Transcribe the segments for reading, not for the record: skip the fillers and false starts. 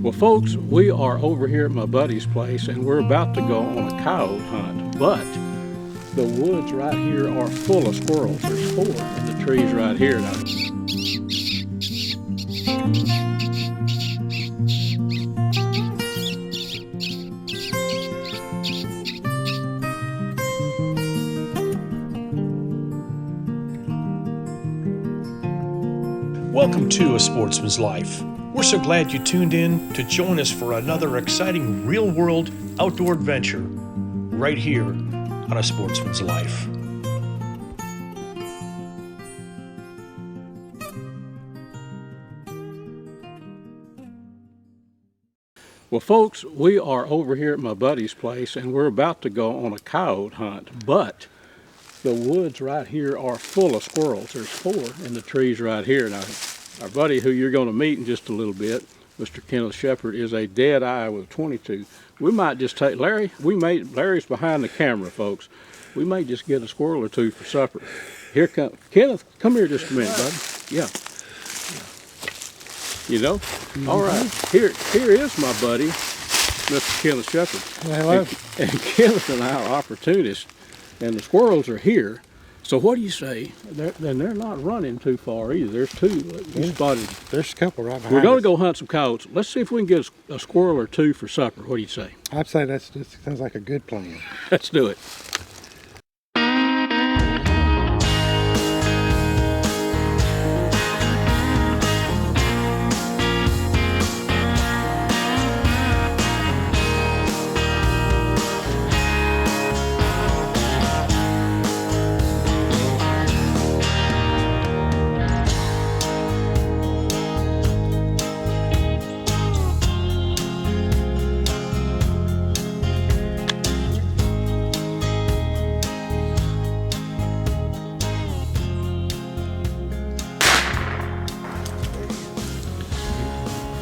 Well, folks, we are over here at my buddy's place and we're about to go on a coyote hunt, but the woods right here are full of squirrels. There's 4 in the trees right here. Now, welcome to A Sportsman's Life. We're so glad you tuned in to join us for another exciting real-world outdoor adventure right here on A Sportsman's Life. well, folks, we are over here at my buddy's place and we're about to go on a coyote hunt, but the woods right here are full of squirrels. There's 4 in the trees right here. Now, our buddy who you're going to meet in just a little bit, Mr. Kenneth Sheppard, is a dead eye with a 22. We might just take Larry's behind the camera, folks. We may just get a squirrel or 2 for supper. Here come Kenneth. Come here just a minute, buddy. Yeah. You know? All right. Here is my buddy, Mr. Kenneth Sheppard. Hello. And Kenneth and I are opportunists, and the squirrels are here. So what do you say? They're not running too far either. There's 2 you spotted. There's a couple right behind We're going to us. go hunt some coyotes. Let's see if we can get a squirrel or 2 for supper. What do you say? I'd say that sounds like a good plan. Let's do it.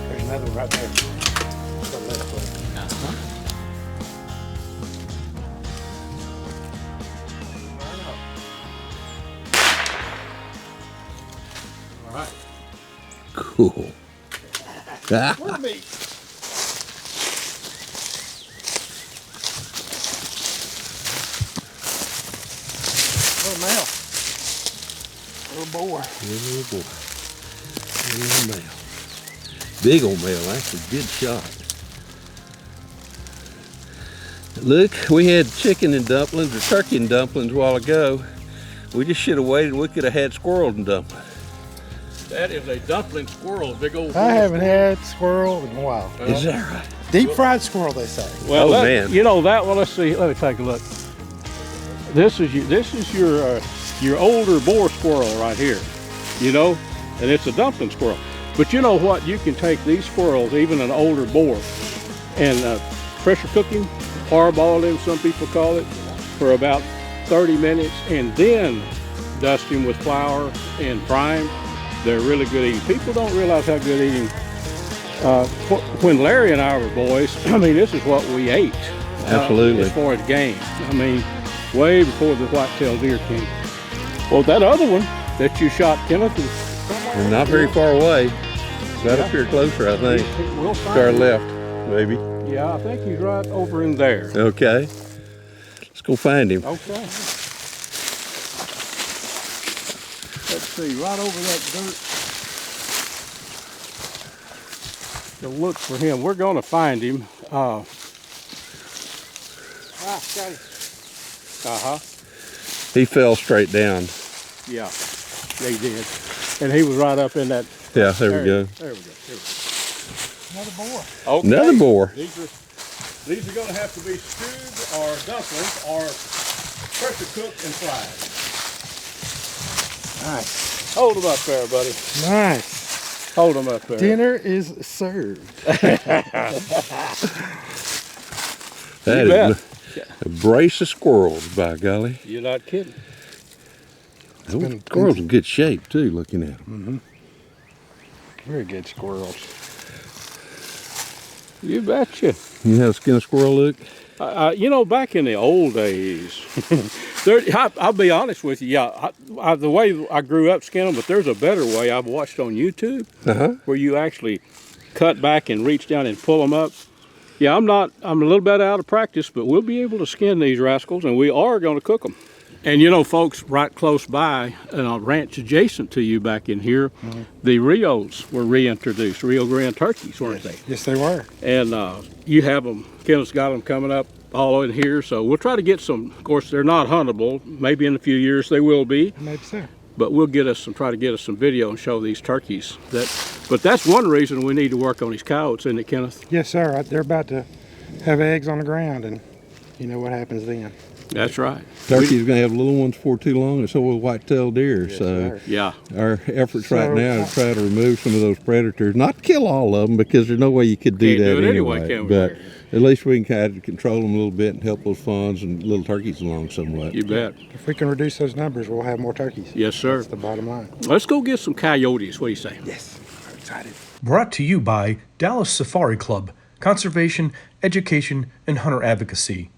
There's another one right there. Go left way. All right. Cool. More meat. Little male. Little boar. Little boy. Little male. Big old male, actually, good shot. Look, we had chicken and dumplings or turkey and dumplings a while ago. We just should have waited. We could have had squirrel and dumplings. That is a dumpling squirrel, big old. I haven't had squirrel in a while. Is that right? Deep fried squirrel, they say. Well, Oh, man. You know that one. Let's see. Let me take a look. This is your older boar squirrel right here. You know, and it's a dumpling squirrel. But you know what? You can take these squirrels, even an older boar, and pressure cook him, hard-boil him, some people call it, for about 30 minutes, and then dust him with flour and fry him. They're really good eating. People don't realize how good eating. When Larry and I were boys, I mean, this is what we ate. Absolutely. As far as game. I mean, way before the whitetail deer came. Well, that other one that you shot, Kenneth, is And not very far away. Right up here closer, I think. We'll To find our him. left, maybe. Yeah, I think he's right over in there. Okay. Let's go find him. Okay. Let's see, right over that dirt. To look for him. We're going to find him. Got it. He fell straight down. Yeah, they did. And he was right up in that. Yeah, there we go. There we go. Another boar. Okay. Another boar. These are going to have to be stewed or dumplings or pressure cooked and fried. Nice. Hold them up there, buddy. Nice. Hold them up there. Dinner is served. That You is a brace of squirrels, by golly. You're not kidding. Those squirrels in good shape, too, looking at them. Very good squirrels. You betcha. You know how skin a squirrel look? You know, back in the old days, I'll be honest with you. Yeah, the way I grew up skinning them, but there's a better way I've watched on YouTube where you actually cut back and reach down and pull them up. Yeah, I'm a little bit out of practice, but we'll be able to skin these rascals, and we are going to cook them. And you know, folks, right close by, a ranch adjacent to you back in here, the Rios were reintroduced, Rio Grande turkeys, weren't they? Yes, they were. And you have them, Kenneth's got them coming up all in here, so we'll try to get some. Of course, they're not huntable. Maybe in a few years they will be. Maybe so. But we'll try to get us some video and show these turkeys. But that's one reason we need to work on these coyotes, isn't it, Kenneth? Yes, sir. They're about to have eggs on the ground, and you know what happens then. That's right. Turkey's going to have little ones before too long, and so will white-tailed deer. Yes, so sir. Yeah. our efforts right now to try to remove some of those predators, not kill all of them, because there's no way you could do Can't that do it anyway, can we? But at least we can kind of control them a little bit and help those fawns and little turkeys along somewhat. You bet. If we can reduce those numbers, we'll have more turkeys. Yes, sir. That's the bottom line. Let's go get some coyotes. What do you say? Yes. I'm excited. Brought to you by Dallas Safari Club, Conservation, Education, and Hunter Advocacy.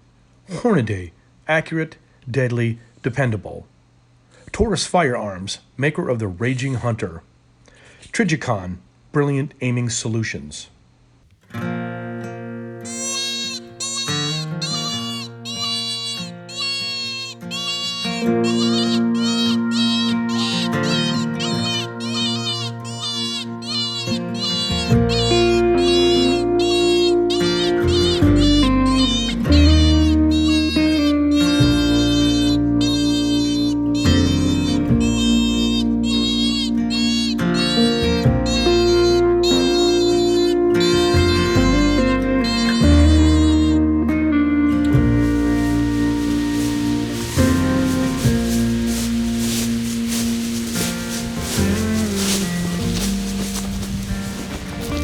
Hornaday, accurate, deadly, dependable. Taurus Firearms, maker of the Raging Hunter. Trigicon, brilliant aiming solutions.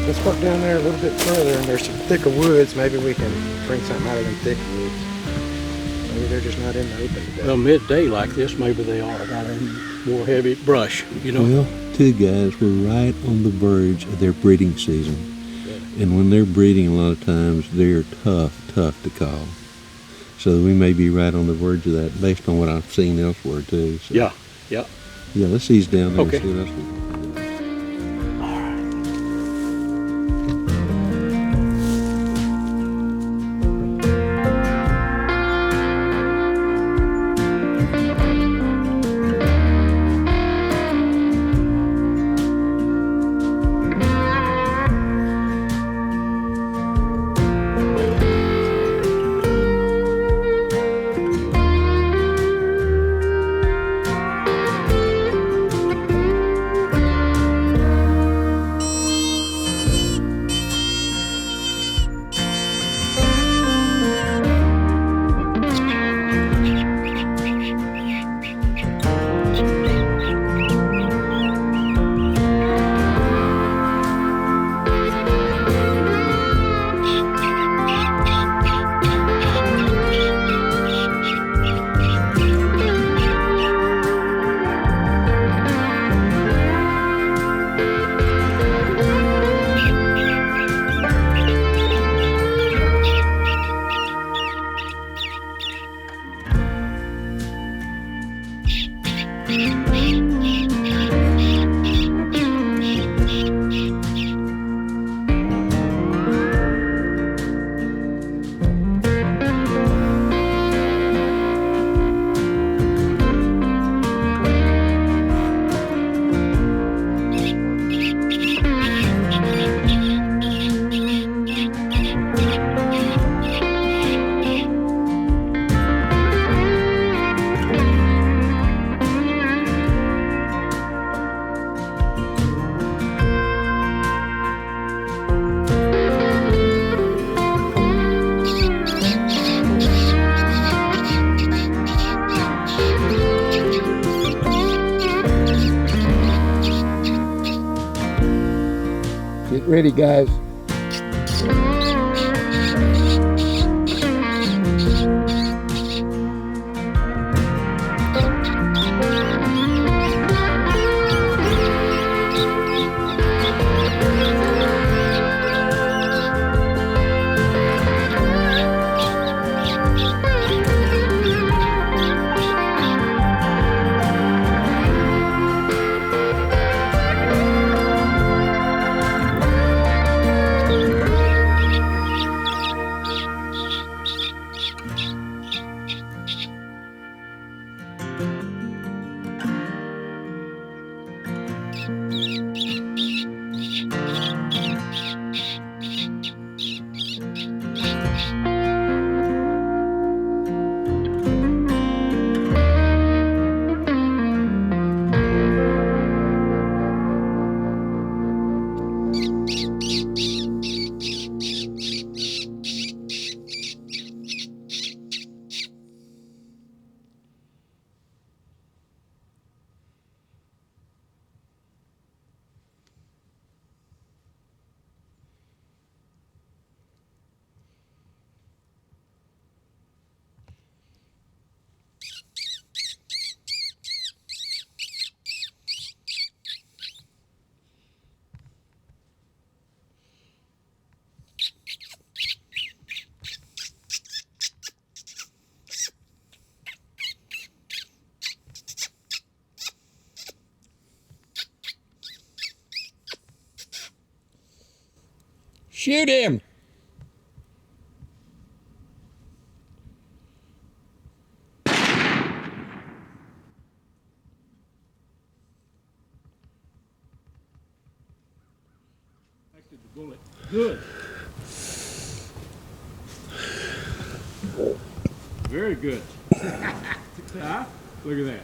Let's work down there a little bit further, and there's some thicker woods. Maybe we can bring something out of them thick woods. Maybe they're just not in the open today. Well, midday like this, maybe they are. Got more heavy brush, you know. Well, two guys, we're right on the verge of their breeding season. And when they're breeding, a lot of times, they're tough to call. So we may be right on the verge of that based on what I've seen elsewhere, too. So, Yeah. Yeah, let's ease down there Okay. and see what else we can do. Get ready, guys. Shoot him! Bullet. Good. Very good. Huh? Look at that.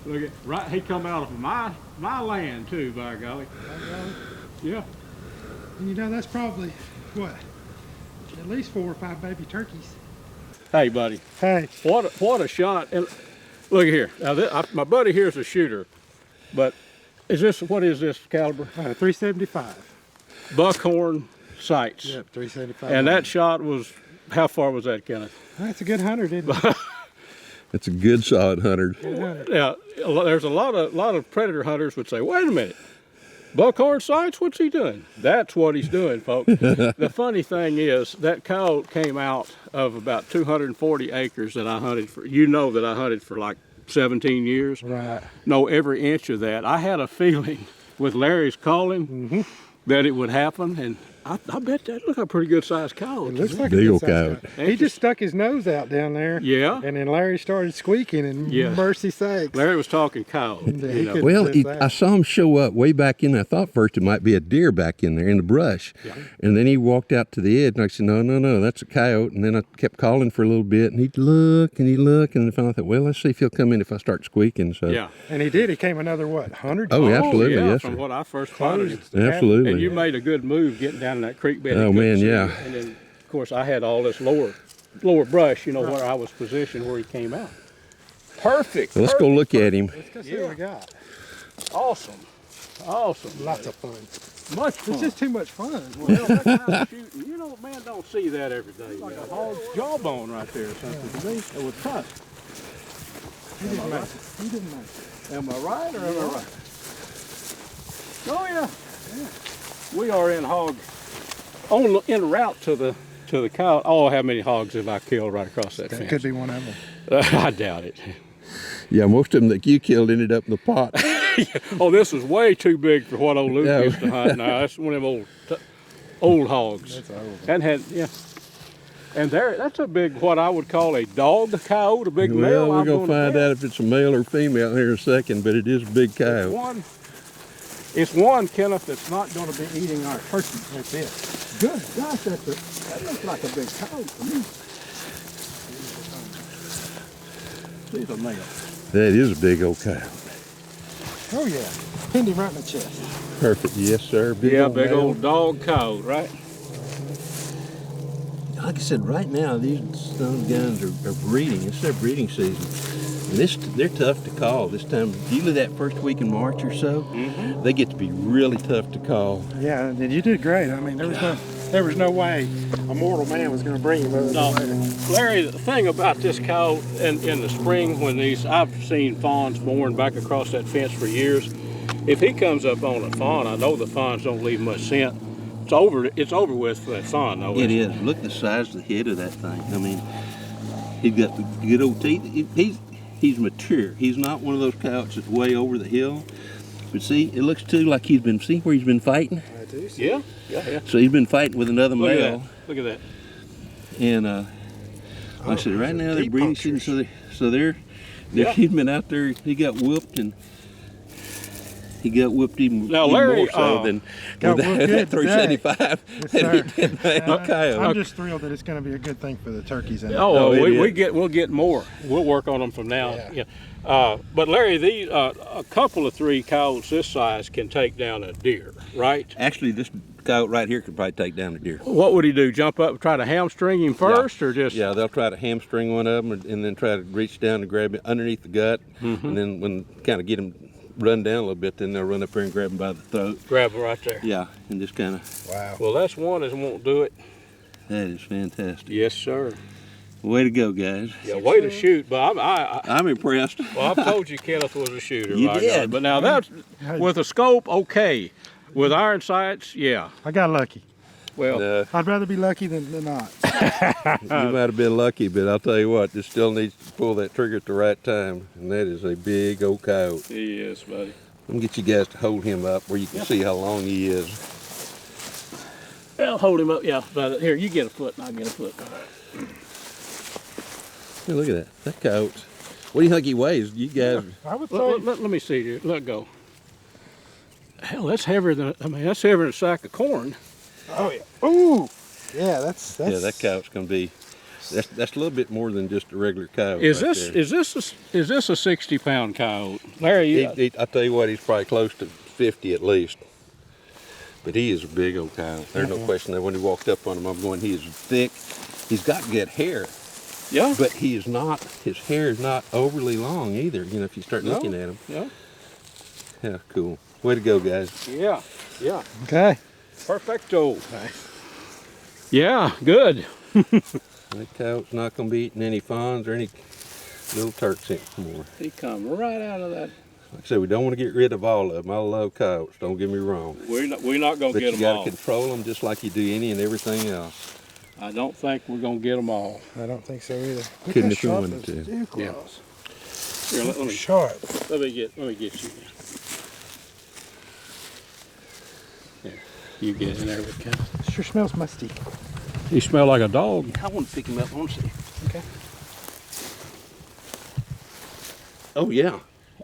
Look at right. He come out of my land too. By golly. Yeah. And you know that's probably what, at least 4 or 5 baby turkeys. Hey, buddy. Hey. What a shot! And look here. Now my buddy here's a shooter, but what is this caliber? 375. Buckhorn sights. Yep, 375. And that shot was, how far was that, Kenneth? That's a good hunter, didn't it? That's a good solid hunter. Yeah, there's a lot of predator hunters would say, wait a minute, buckhorn sights, what's he doing? That's what he's doing, folks. The funny thing is that coyote came out of about 240 acres that I hunted for. You know that I hunted for like 17 years. Right. Know every inch of that. I had a feeling with Larry's calling that it would happen, and I bet that looked like a pretty good sized coyote. It looks like Big a old good coyote. He just stuck his nose out down there. Yeah. And then Larry started squeaking, and Yeah. mercy sakes. Larry was talking coyote. Yeah, you he know. could- Well, Just that. I saw him show up way back in. I thought first it might be a deer back in there in the brush. Yeah. And then he walked out to the edge, and I said, no, that's a coyote. And then I kept calling for a little bit, and he'd look, and finally I thought, well, let's see if he'll come in if I start squeaking. So Yeah. And he did. He came another, what, 100? Oh, yeah. Absolutely, yeah, yes, from sir. what I first spotted him. Absolutely. And you made a good move getting down in that creek bed. Oh, He couldn't man, see yeah. you. And then, of course, I had all this lower brush, you know, where I was positioned where he came out. Perfect. Well, let's go look at him. Let's go see what we got. Awesome. Awesome. Lots of fun. Much fun. It's just too much fun. Well, that kind of shooting, you know, man, don't see that every day. Like a hog jawbone right there or something to me. It was tough. He didn't make it. He didn't make it. Am I right or am I right? Oh yeah. We are in en route to the cow. Oh, how many hogs have I killed right across that That fence? could be one of them. I doubt it. Yeah, most of them that you killed ended up in the pot. Oh, this was way too big for what old Luke used to hunt. Now that's one of them old hogs. That's old. That had and that's a big, what I would call a dog coyote, a big male. Well, we're going to gonna find bet. out if it's a male or female here in a second, but it is a big coyote. It's one, Kenneth, that's not going to be eating our turkey. That's it. Good gosh, that looks like a big coyote to me. He's a male. That is a big old coyote. Oh, yeah. Pinned him right in the chest. Perfect. Yes, sir. Big male. old dog coyote, right? Like I said, right now these guns are breeding. It's their breeding season, and they're tough to call this time. Usually that first week in March or so, they get to be really tough to call. Yeah, and you did great. I mean, there was no way a mortal man was going to bring him over. No, Larry, the thing about this coyote in the spring when I've seen fawns born back across that fence for years. If he comes up on a fawn, I know the fawns don't leave much scent. It's over with for that fawn, though. It is. Look at the size of the head of that thing. I mean, he's got good old teeth. He's mature. He's not one of those coyotes that's way over the hill. But see, it looks too like see where he's been fighting? I do see. Yeah. So he's been fighting with another Look male. Look at that. And like I said, right now they're deep breeding punctures. season, so they're Yeah. he's been out there. He got whooped even, Now, even Larry, more so than got with whooped good that 375 Yes, that sir. he did that coyote. I'm just thrilled that it's going to be a good thing for the turkeys. And Oh, it we'll get more. We'll work on them from now. Yeah. But Larry, these a couple of 3 coyotes this size can take down a deer, right? Actually, this coyote right here could probably take down a deer. What would he do? Jump up and try to hamstring him first, or just? Yeah, they'll try to hamstring one of them and then try to reach down and grab it underneath the gut, and then when kind of get him run down a little bit, then they'll run up here and grab him by the throat. Grab him right there. Yeah, and just kind of. wow. Well, that's one that won't do it. That is fantastic. Yes, sir. Way to go, guys. Yeah, way to shoot. But I'm impressed. well, I've told you Kenneth was a shooter. You by did. God. But now that's with a scope, okay. With iron sights, yeah. I got lucky. Well, I'd rather be lucky than not. You might have been lucky, but I'll tell you what, this still needs to pull that trigger at the right time, and that is a big old coyote. he is, buddy. Let me get you guys to hold him up where you can see how long he is. I'll hold him up, yeah. But here, you get a foot and I'll get a foot. Hey, look at that. That coyote. What do you think he weighs? You guys. I would say. Let me see here. Let go. Hell, that's heavier than, that's heavier than a sack of corn. Oh yeah. Ooh. Yeah, that's. Yeah, that coyote's gonna be. That's a little bit more than just a regular coyote. Is right this there. is this a 60-pound coyote? Larry, I tell you what, he's probably close to 50 at least. But he is a big old coyote. There's no question that when he walked up on him, I'm going, he is thick. He's got good hair. yeah. But he is not, his hair is not overly long either, you know, if you start looking at him. Yeah. Yeah, cool. Way to go, guys. Yeah. Yeah. Okay. Perfecto. Yeah, good. That coyote's not going to be eating any fawns or any little turks anymore. He come right out of that. Like I said, we don't want to get rid of all of them. I love coyotes, don't get me wrong. We're not going to But get you them got all. to control them just like you do any and everything else. I don't think we're going to get them all. I don't think so either. Look Couldn't how if we sharp wanted those to. deer Yeah. claws. Here, let me Sharp. let me get you. Here, you get in there with Kenneth. Sure smells musty. You smell like a dog. I want to pick him up, I want to see. Okay. Oh, yeah.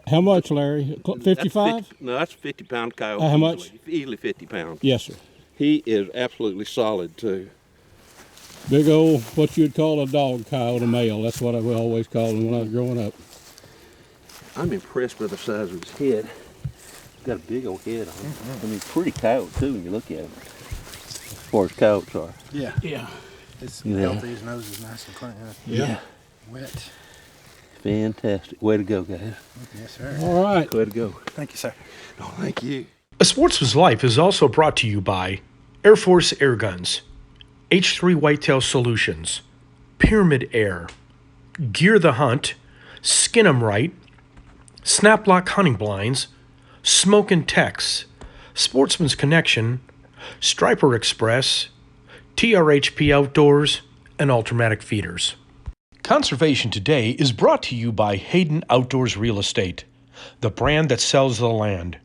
How much, Larry? 55? No, that's a 50-pound coyote. How much? Easily 50 pounds. Yes, sir. He is absolutely solid, too. Big old, what you'd call a dog coyote, a male. That's what I always called him when I was growing up. I'm impressed with the size of his head. He's got a big old head on him. I mean, pretty coyote, too, when you look at him. As far as coyotes are. Yeah. Yeah. It's Yeah. healthy. His nose is nice and clean. Yeah. Wet. Fantastic. Way to go, guys. Yes, sir. All right. Way to go. Thank you, sir. Oh, thank you. A Sportsman's Life is also brought to you by Air Force Air Guns, H3 Whitetail Solutions, Pyramid Air, Gear the Hunt, Skin 'em Right, Snaplock Hunting Blinds, Smoke and Tex, Sportsman's Connection, Striper Express, TRHP Outdoors, and Ultramatic Feeders. Conservation Today is brought to you by Hayden Outdoors Real Estate, the brand that sells the land.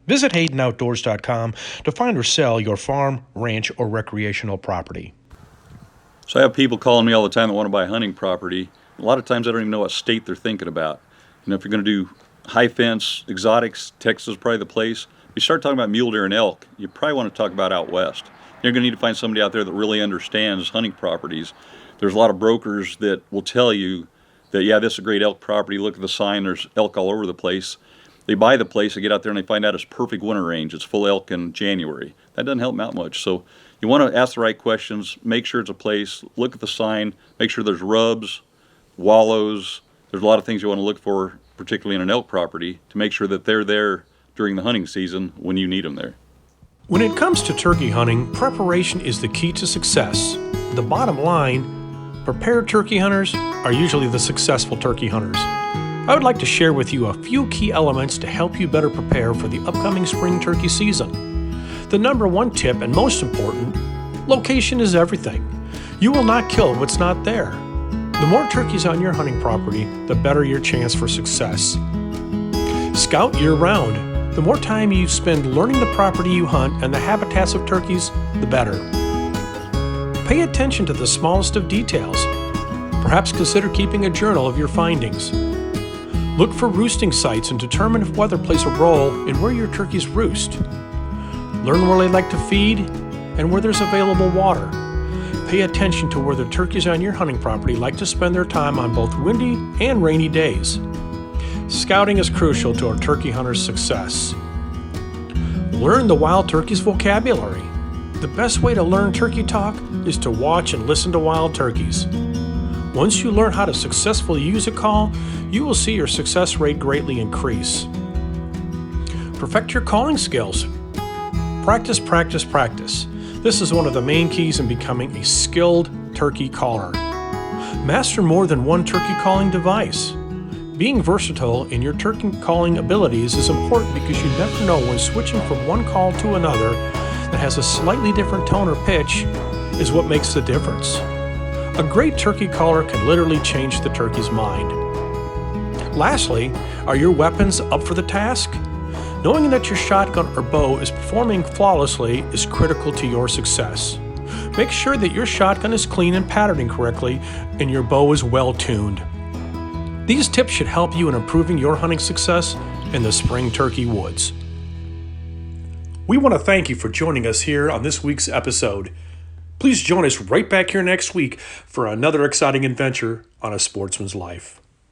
Visit HaydenOutdoors.com to find or sell your farm, ranch, or recreational property. So I have people calling me all the time that want to buy hunting property. A lot of times I don't even know what state they're thinking about. You know, if you're going to do high fence, exotics, Texas is probably the place. If you start talking about mule deer and elk, you probably want to talk about out west. You're going to need to find somebody out there that really understands hunting properties. There's a lot of brokers that will tell you that, yeah, this is a great elk property. Look at the sign. There's elk all over the place. They buy the place, they get out there and they find out it's perfect winter range. It's full elk in January. That doesn't help them out much. So you want to ask the right questions, make sure it's a place, look at the sign, make sure there's rubs, wallows. There's a lot of things you want to look for, particularly in an elk property, to make sure that they're there during the hunting season when you need them there. When it comes to turkey hunting, preparation is the key to success. The bottom line, prepared turkey hunters are usually the successful turkey hunters. I would like to share with you a few key elements to help you better prepare for the upcoming spring turkey season. The number one tip, and most important, location is everything. You will not kill what's not there. The more turkeys on your hunting property, the better your chance for success. Scout year-round. The more time you spend learning the property you hunt and the habitats of turkeys, the better. Pay attention to the smallest of details. Perhaps consider keeping a journal of your findings. Look for roosting sites and determine if weather plays a role in where your turkeys roost. Learn where they like to feed and where there's available water. Pay attention to where the turkeys on your hunting property like to spend their time on both windy and rainy days. Scouting is crucial to our turkey hunter's success. Learn the wild turkey's vocabulary. The best way to learn turkey talk is to watch and listen to wild turkeys. Once you learn how to successfully use a call, you will see your success rate greatly increase. Perfect your calling skills. Practice, practice, practice. This is one of the main keys in becoming a skilled turkey caller. Master more than one turkey calling device. Being versatile in your turkey calling abilities is important because you never know when switching from one call to another that has a slightly different tone or pitch is what makes the difference. A great turkey caller can literally change the turkey's mind. Lastly, are your weapons up for the task? Knowing that your shotgun or bow is performing flawlessly is critical to your success. Make sure that your shotgun is clean and patterning correctly and your bow is well tuned. These tips should help you in improving your hunting success in the spring turkey woods. We want to thank you for joining us here on this week's episode. Please join us right back here next week for another exciting adventure on A Sportsman's Life.